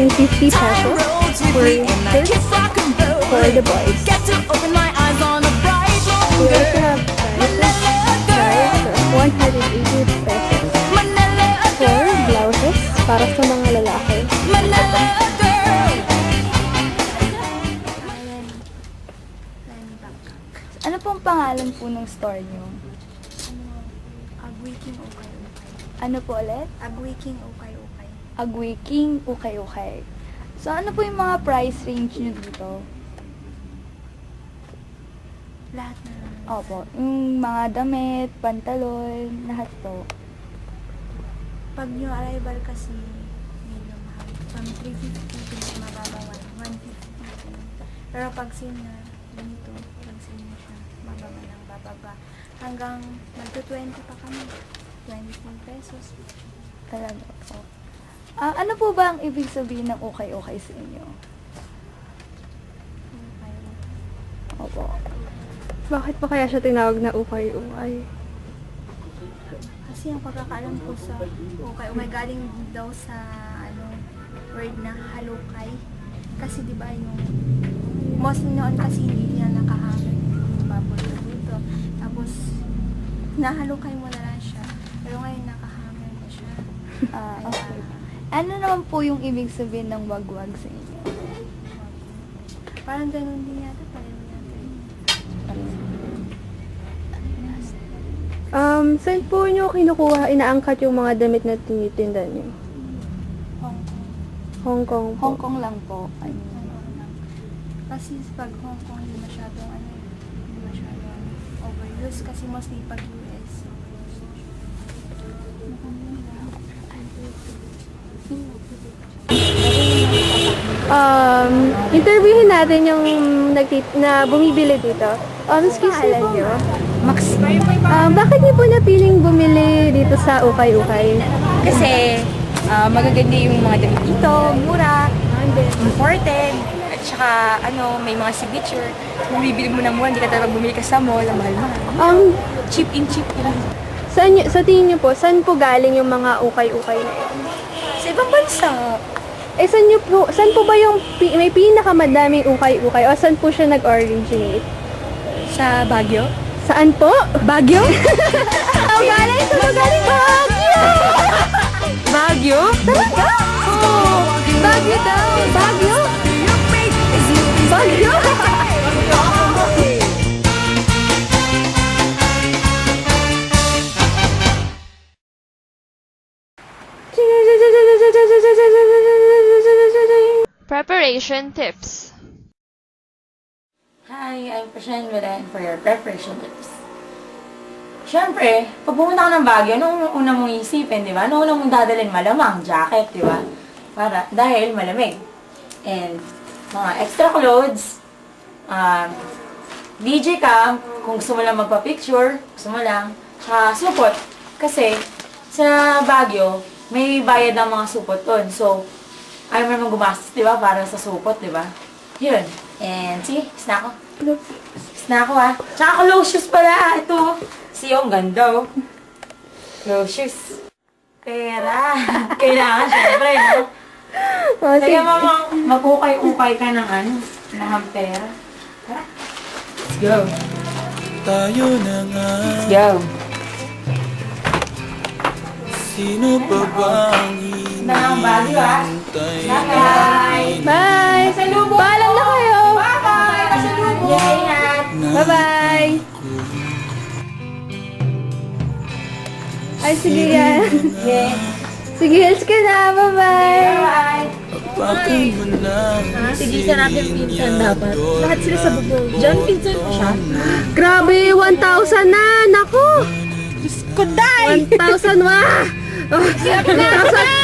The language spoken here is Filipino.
150 pesos for shirts for the boys. We also have prices 180 pesos for blouses para sa mga lalaki. Ano pong pangalan po ng store niyo? Agwiking ukay-ukay. Ano po ulit? Agwiking ukay-ukay. Agwiking ukay-ukay. So, ano po yung mga price range niyo dito? Lahat na lang. Opo, yung mga damit, pantalon, lahat po. Pag new arrival kasi, medyo mahal. From 350 pinamababa 150. Pero pag senior, ganito, pag senior siya, bababa ng bababa. Hanggang magto-20 pa kami. 20 pesos. Talaga po. Ano po ba ang ibig sabihin ng ukay-ukay sa inyo? Okay. Opo. Bakit pa kaya siya tinawag na ukay-ukay? Kasi ang pagkakaalam ko sa ukay-ukay galing daw sa word na halukay. Kasi di ba yung mostly noon kasi hindi niya nakahangin yung baboy dito. Tapos nahalukay mo na lang siya. Pero ngayon nakahangin na siya. Okay. Ano naman po yung ibig sabihin ng wagwag sa inyo? Parang ganun din yata. Parang Saan po nyo kinukuha, inaangkat yung mga damit na tinitinda nyo? Hong Kong. Hong Kong po. Hong Kong lang po. Kasi pag Hong Kong hindi masyadong overuse kasi mostly pag US. Interviewin natin yung na bumibili dito. Excuse me po. Max. Bakit niyo po napiling bumili dito sa Ukay-Ukay? Kasi magaganda yung mga damit dito, mura, imported, at saka may mga signature. Kung bibili mo ng mura, hindi ka talaga bumili ka sa mall, ang mahal-mahal. Cheap in cheap lang. Sa tingin niyo po, saan po galing yung mga Ukay-Ukay na yun? Sa ibang bansa, Saan po ba yung may pinakamadaming Ukay-Ukay o saan po siya nag-originate? sa Baguio. Saan po? Baguio? Galing Baguio! Baguio? Talaga? Oh, Baguio daw! Baguio? Baguio? Preparation tips. Hi, I'm Pashan Villain for your preparation tips. Siyempre, pag pumunta ka ng Baguio, anong una mong isipin, di ba? Anong una mong dadalhin? Malamang, jacket, di ba? Dahil malamig. And, mga extra clothes, DJ cam, kung gusto mo lang magpa-picture, gusto mo lang, tsaka supot. Kasi, sa Baguio, may bayad ang mga supot doon. So, ayaw mo naman gumastos, di ba? Para sa supot, di ba? Yun. And, sige, snack ko. Snack ko, ha? Tsaka low shoes pala. Ito. See, ang ganda, oh. Low shoes. Pera. Kailangan, syempre, no? Sige, mamang, mag-ukay-ukay ka ng mga pera. Tara. Let's go. Tayo na nga. Let's go. Sino pa ba ang Baguio, ha? hinihintay? Bye! Paalam na kayo! Bye-bye! Pasalubong! Ingat! Bye-bye! Ay, sige yan. Yeah. Sige, let's go na. Bye-bye! Bye-bye! Apakin mo na. Sige, sa natin pinsan dapat. Lahat sila sa bubong. Diyan, pinsan mo siya. Grabe, 1,000 na! Naku! Kuday! 1,000 wa! Oh, 1,000!